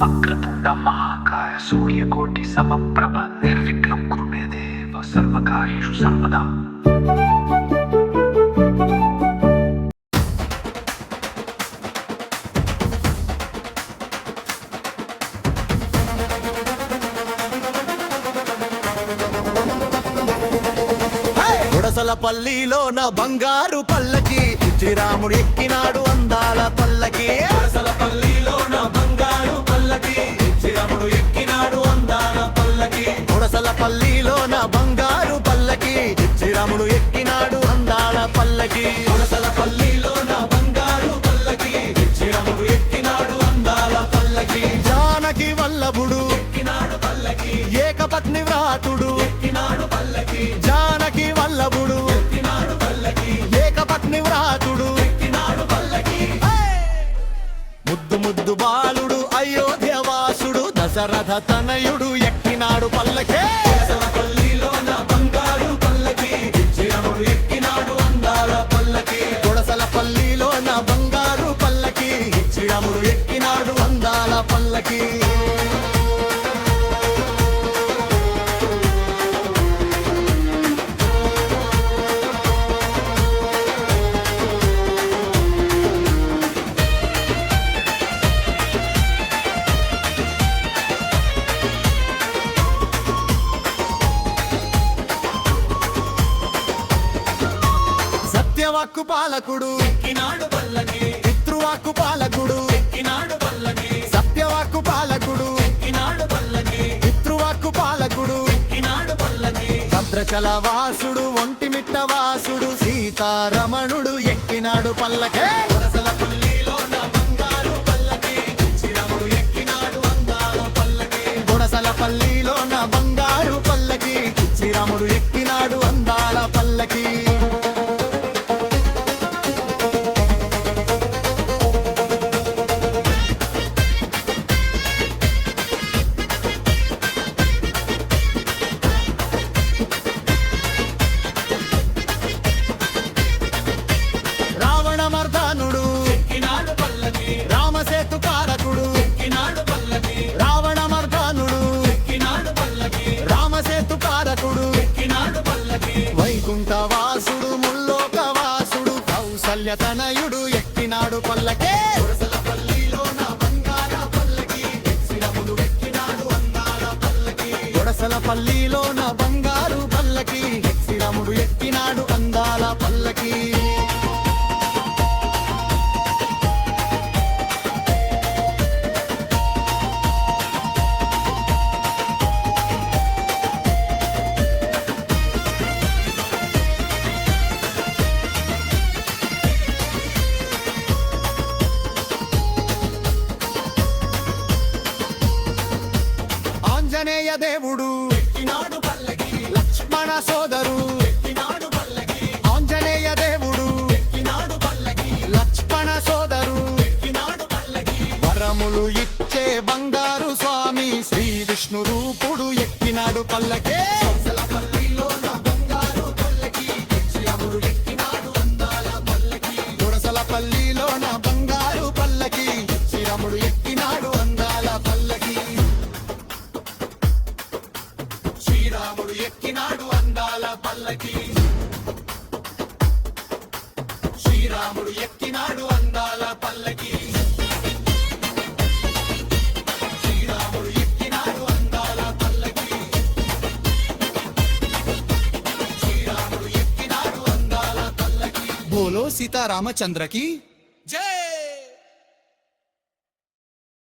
వక్రతుండ మహాకాయ సూర్యకోటి సమప్రభ నిర్విఘ్నం కురు మే దేవ సర్వకార్యేషు సర్వదా. పల్లిలో నా బంగారు పల్లకి శ్రీరాముడు ఎక్కినాడు అందాల పల్లకి. పల్లిలో నా బంగారు పల్లకి శ్రీరాముడు ఎక్కినాడు అందాల పల్లకి. పల్లిలో నా బంగారు పల్లకి శ్రీరాముడు ఎక్కినాడు అందాల పల్లకి. పల్లిలో నా బంగారు పల్లకి శ్రీరాముడు ఎక్కినాడు అందాల పల్లకి. జానకి వల్లభుడు ఎక్కినాడు పల్లకి, ఏకపత్ని వ్రాతుడు ఎక్కినాడు పల్లకి. జానకి వల్లభుడు ఎక్కినాడు పల్లకి, ఏకపత్ని వ్రాతుడు ఎక్కినాడు పల్లకి. ముద్దు ముద్దు బాలుడు అయోధ్యవాసుడు దశరథ తనయుడు ఎక్కినాడు పల్లకే. పల్లిలో నా బంగారు పల్లకి శ్రీరాముడు ఎక్కినాడు అందాల పల్లకి. పల్లిలో నా బంగారు పల్లకి శ్రీరాముడు ఎక్కినాడు అందాల పల్లకి. సత్యవాక్కు పాలకుడు ఎక్కినాడు పల్లకి, పితృవాక్కు పాలకుడు ఎక్కినాడు పల్లకి. సత్యవాక్కు పాలకుడు ఎక్కినాడు పల్లకి, పితృవాక్కు పాలకుడు ఎక్కినాడు పల్లకి. భద్రచల వాసుడు ఒంటిమిట్ట వాసుడు సీతారమణుడు ఎక్కినాడు పల్లకే. పల్లిలో నా బంగారు పల్లకి శ్రీరాముడు ఎక్కినాడు అందాల పల్లకి. గుడసల పల్లిలో నా బంగారు పల్లకి శ్రీరాముడు ఎక్కినాడు అందాల పల్లకి. రావణ మర్దానుడు ఎక్కినాడు పల్లకి, రామసేతు కారకుడు ఎక్కినాడు పల్లకి. రావణ మర్దానుడు ఎక్కినాడు పల్లకి, రామసేతు కారకుడు ఎక్కినాడు పల్లకి. వైకుంఠవాసుడు ముల్లోకవాసుడు కౌసల్య తనయుడు ఎక్కినాడు పల్లకే. పల్లిలో నా బంగారు పల్లకి శ్రీరాముడు ఎక్కినాడు అందాల పల్లకి. గుడసల పల్లిలో నా బంగారు పల్లకి శ్రీరాముడు ఎక్కినాడు అందాల పల్లకి. ఆంజనేయ దేవుడు ఎక్కినాడు పల్లకి, లక్ష్మణ సోదరు ఎక్కినాడు పల్లకి. ఆంజనేయ దేవుడు ఎక్కినాడు పల్లకి, లక్ష్మణ సోదరు ఎక్కినాడు పల్లకి. వరములు ఇచ్చే బంగారు స్వామి శ్రీ విష్ణు రూపుడు ఎక్కినాడు పల్లకే. పల్లిలో నా బంగారు పల్లకి శ్రీరాముడు ఎక్కినాడు అందాల పల్లకి. గుడసల పల్లిలో నా బంగారు పల్లకి శ్రీరాముడు ఎక్కినాడు అందాల పల్లకి. శ్రీరాముడు ఎక్కినాడు అందాల పల్లకి. శ్రీరాముడు ఎక్కినాడు అందాల పల్లకి. శ్రీరాముడు ఎక్కినాడు అందాల పల్లకి. శ్రీరాముడు ఎక్కినాడు అందాల పల్లకి. బోలో సీతారామచంద్రకి జై.